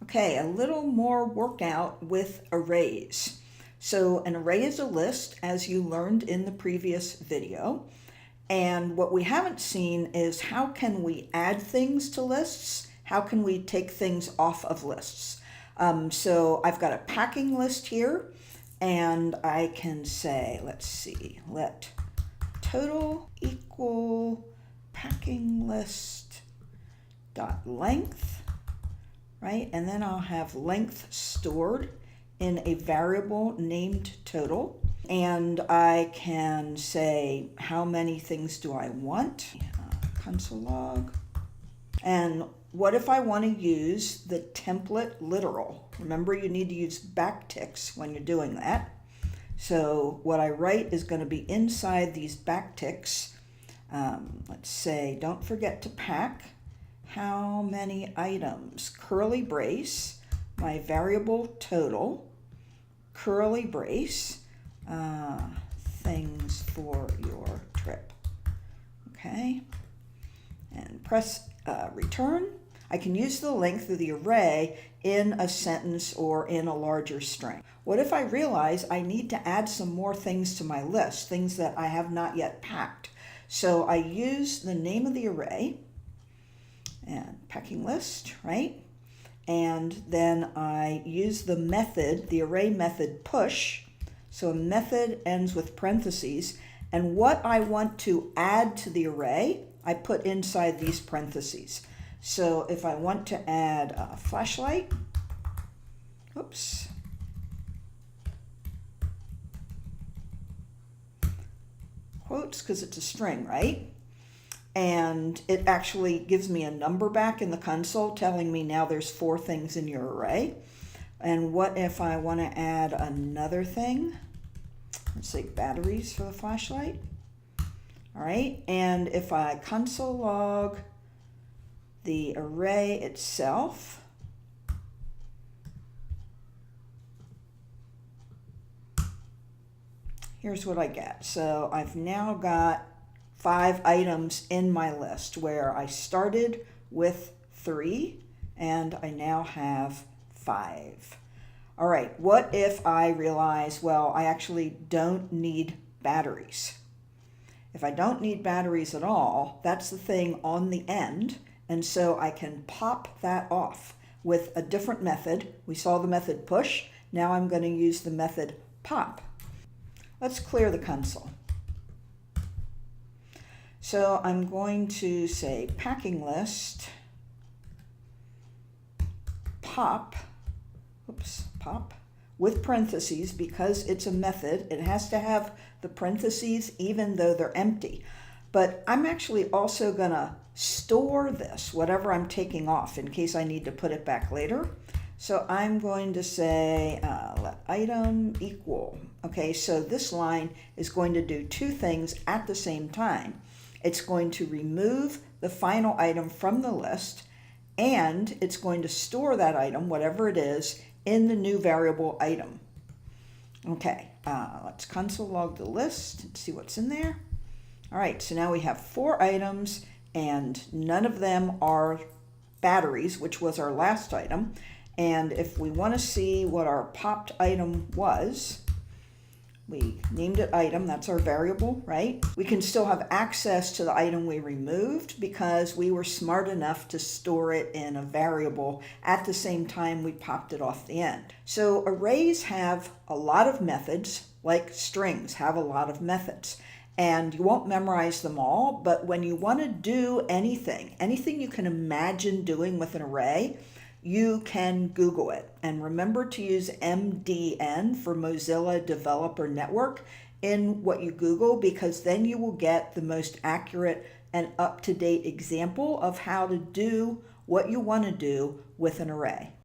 Okay, a little more workout with arrays. So an array is a list, as you learned in the previous video. And what we haven't seen is how can we add things to lists? How can we take things off of lists? So I've got a packing list here, and I can say, let's see, let total equal packing list dot length, right? And then I'll have length stored in a variable named total. And I can say how many things do I want, console log. And what if I want to use the template literal? Remember, you need to use backticks when you're doing that. So what I write is going to be inside these backticks. Let's say, don't forget to pack how many items, curly brace, my variable total, curly brace, things for your trip. Okay, and press return. I can use the length of the array in a sentence or in a larger string. What if I realize I need to add some more things to my list, things that I have not yet packed? So I use the name of the array and packing list, right? And then I use the method, the array method push. So a method ends with parentheses, and what I want to add to the array, I put inside these parentheses. So if I want to add a flashlight, oops, quotes, because it's a string, right? And it actually gives me a number back in the console telling me now there's 4 things in your array. And what if I want to add another thing? Let's say batteries for the flashlight. All right, and if I console log the array itself, here's what I get. So I've now got 5 items in my list where I started with 3 and I now have 5. All right, what if I realize, well, I actually don't need batteries? If I don't need batteries at all, that's the thing on the end, and so I can pop that off with a different method. We saw the method push. Now I'm going to use the method pop. Let's clear the console. So I'm going to say packing list pop, pop, with parentheses, because it's a method. It has to have the parentheses even though they're empty. But I'm actually also going to store this, whatever I'm taking off, in case I need to put it back later. So I'm going to say let item equal. Okay, so this line is going to do 2 things at the same time. It's going to remove the final item from the list, and it's going to store that item, whatever it is, in the new variable item. Okay, let's console log the list and see what's in there. All right, so now we have 4 items, and none of them are batteries, which was our last item. And if we want to see what our popped item was, we named it item, that's our variable, right? We can still have access to the item we removed because we were smart enough to store it in a variable at the same time we popped it off the end. So arrays have a lot of methods, like strings have a lot of methods. And you won't memorize them all, but when you want to do anything you can imagine doing with an array, you can Google it. And remember to use MDN for Mozilla Developer Network in what you Google, because then you will get the most accurate and up-to-date example of how to do what you want to do with an array.